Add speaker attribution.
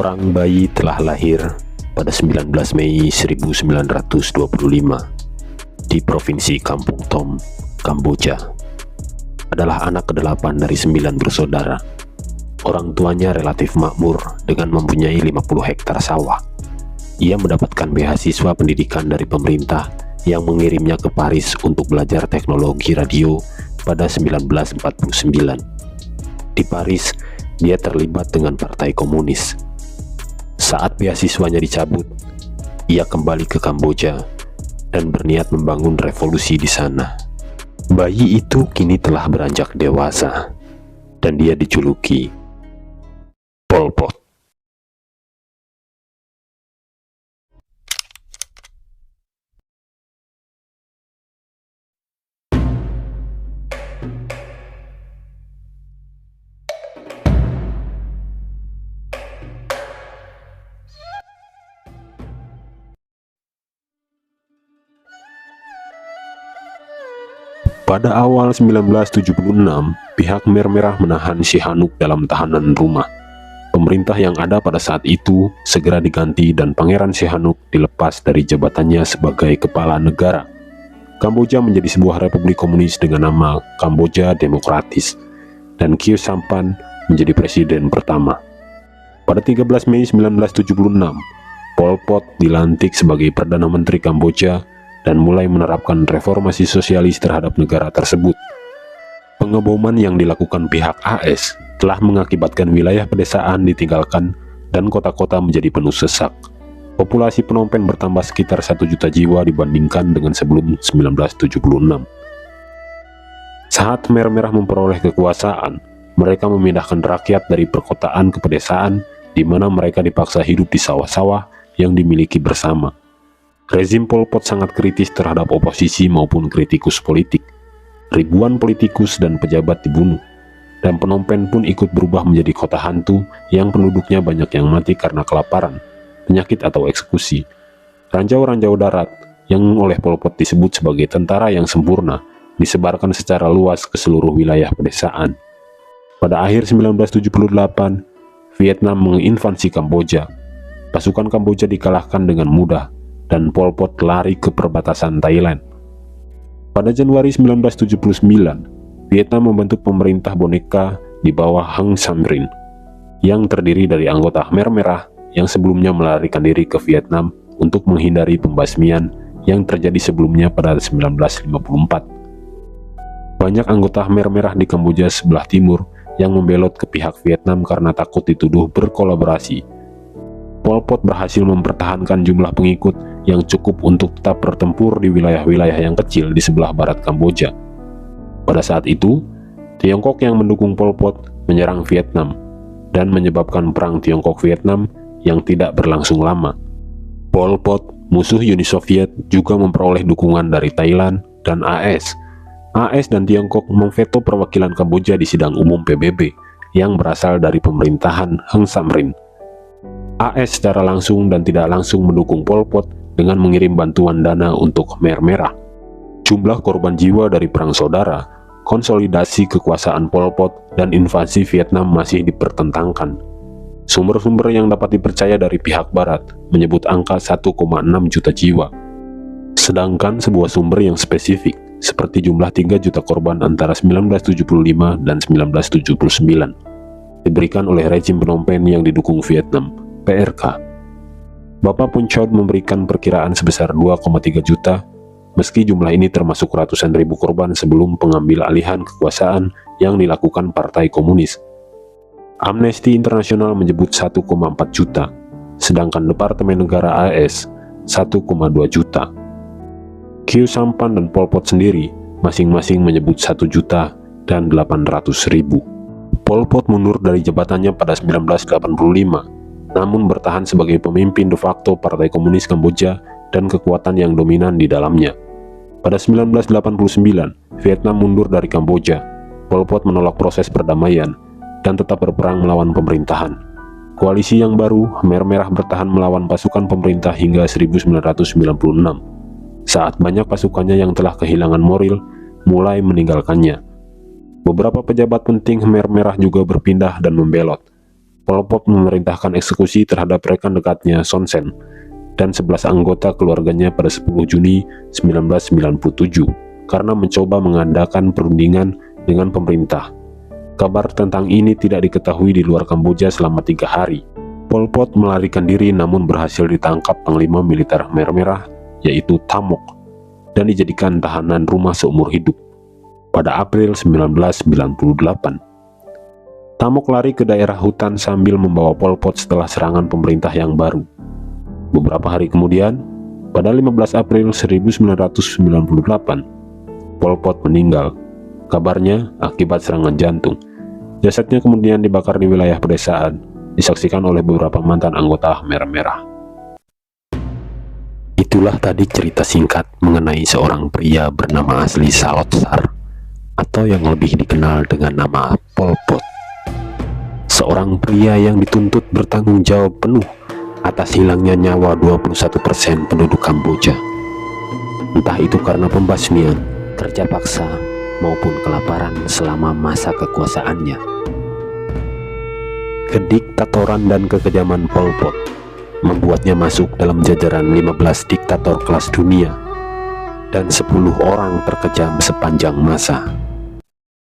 Speaker 1: Seorang bayi telah lahir pada 19 Mei 1925 di Provinsi Kampung Tom, Kamboja. Adalah anak ke-8 dari 9 bersaudara. Orang tuanya relatif makmur dengan mempunyai 50 hektar sawah. Ia mendapatkan beasiswa pendidikan dari pemerintah yang mengirimnya ke Paris untuk belajar teknologi radio pada 1949. Di Paris, dia terlibat dengan Partai Komunis. Saat beasiswanya dicabut, ia kembali ke Kamboja dan berniat membangun revolusi di sana. Bayi itu kini telah beranjak dewasa dan dia dijuluki Pol Pot. Pada awal 1976, pihak Khmer Merah menahan Sihanouk dalam tahanan rumah. Pemerintah yang ada pada saat itu segera diganti dan Pangeran Sihanouk dilepas dari jabatannya sebagai kepala negara. Kamboja menjadi sebuah republik komunis dengan nama Kamboja Demokratis, dan Khieu Samphan menjadi presiden pertama. Pada 13 Mei 1976, Pol Pot dilantik sebagai Perdana Menteri Kamboja dan mulai menerapkan reformasi sosialis terhadap negara tersebut. Pengeboman yang dilakukan pihak AS telah mengakibatkan wilayah pedesaan ditinggalkan dan kota-kota menjadi penuh sesak. Populasi Phnom Penh bertambah sekitar 1 juta jiwa dibandingkan dengan sebelum 1976. Saat Khmer Merah memperoleh kekuasaan, mereka memindahkan rakyat dari perkotaan ke pedesaan, di mana mereka dipaksa hidup di sawah-sawah yang dimiliki bersama. Rezim Pol Pot sangat kritis terhadap oposisi maupun kritikus politik. Ribuan politikus dan pejabat dibunuh, dan Phnom Penh pun ikut berubah menjadi kota hantu yang penduduknya banyak yang mati karena kelaparan, penyakit atau eksekusi. Ranjau-ranjau darat yang oleh Pol Pot disebut sebagai tentara yang sempurna disebarkan secara luas ke seluruh wilayah pedesaan. Pada akhir 1978, Vietnam menginvasi Kamboja. Pasukan Kamboja dikalahkan dengan mudah dan Pol Pot lari ke perbatasan Thailand. Pada Januari 1979, Vietnam membentuk pemerintah boneka di bawah Heng Samrin, yang terdiri dari anggota Khmer Merah yang sebelumnya melarikan diri ke Vietnam untuk menghindari pembasmian yang terjadi sebelumnya pada 1954. Banyak anggota Khmer Merah di Kamboja sebelah timur yang membelot ke pihak Vietnam karena takut dituduh berkolaborasi. Pol Pot berhasil mempertahankan jumlah pengikut yang cukup untuk tetap bertempur di wilayah-wilayah yang kecil di sebelah barat Kamboja. Pada saat itu, Tiongkok yang mendukung Pol Pot menyerang Vietnam dan menyebabkan perang Tiongkok-Vietnam yang tidak berlangsung lama. Pol Pot, musuh Uni Soviet, juga memperoleh dukungan dari Thailand dan AS. AS dan Tiongkok memveto perwakilan Kamboja di sidang umum PBB yang berasal dari pemerintahan Heng Samrin. AS secara langsung dan tidak langsung mendukung Pol Pot dengan mengirim bantuan dana untuk Khmer Merah. Jumlah korban jiwa dari perang saudara, konsolidasi kekuasaan Pol Pot, dan invasi Vietnam masih dipertentangkan. Sumber-sumber yang dapat dipercaya dari pihak barat menyebut angka 1,6 juta jiwa. Sedangkan sebuah sumber yang spesifik, seperti jumlah 3 juta korban antara 1975 dan 1979, diberikan oleh rezim Phnom Penh yang didukung Vietnam, PRK. Bapak Pol Pot memberikan perkiraan sebesar 2,3 juta, meski jumlah ini termasuk ratusan ribu korban sebelum pengambil alihan kekuasaan yang dilakukan Partai Komunis. Amnesty International menyebut 1,4 juta, sedangkan Departemen Negara AS 1,2 juta. Khieu Samphan dan Pol Pot sendiri masing-masing menyebut 1 juta dan 800 ribu. Pol Pot mundur dari jabatannya pada 1985, namun bertahan sebagai pemimpin de facto Partai Komunis Kamboja dan kekuatan yang dominan di dalamnya. Pada 1989, Vietnam mundur dari Kamboja. Pol Pot menolak proses perdamaian dan tetap berperang melawan pemerintahan. Koalisi yang baru, Khmer Merah bertahan melawan pasukan pemerintah hingga 1996, saat banyak pasukannya yang telah kehilangan moral mulai meninggalkannya. Beberapa pejabat penting Khmer Merah juga berpindah dan membelot. Pol Pot memerintahkan eksekusi terhadap rekan dekatnya Son Sen dan 11 anggota keluarganya pada 10 Juni 1997 karena mencoba mengadakan perundingan dengan pemerintah. Kabar tentang ini tidak diketahui di luar Kamboja selama 3 hari. Pol Pot melarikan diri namun berhasil ditangkap Panglima Militer Khmer Merah yaitu Tha Mok dan dijadikan tahanan rumah seumur hidup pada April 1998. Tha Mok lari ke daerah hutan sambil membawa Pol Pot setelah serangan pemerintah yang baru. Beberapa hari kemudian, pada 15 April 1998, Pol Pot meninggal, kabarnya akibat serangan jantung. Jasadnya kemudian dibakar di wilayah pedesaan, disaksikan oleh beberapa mantan anggota Khmer Merah. Itulah tadi cerita singkat mengenai seorang pria bernama asli Salot Sar, atau yang lebih dikenal dengan nama Pol Pot. Seorang pria yang dituntut bertanggung jawab penuh atas hilangnya nyawa 21% penduduk Kamboja. Entah itu karena pembasmian, kerja paksa, maupun kelaparan selama masa kekuasaannya. Kediktatoran dan kekejaman Pol Pot membuatnya masuk dalam jajaran 15 diktator kelas dunia dan 10 orang terkejam sepanjang masa.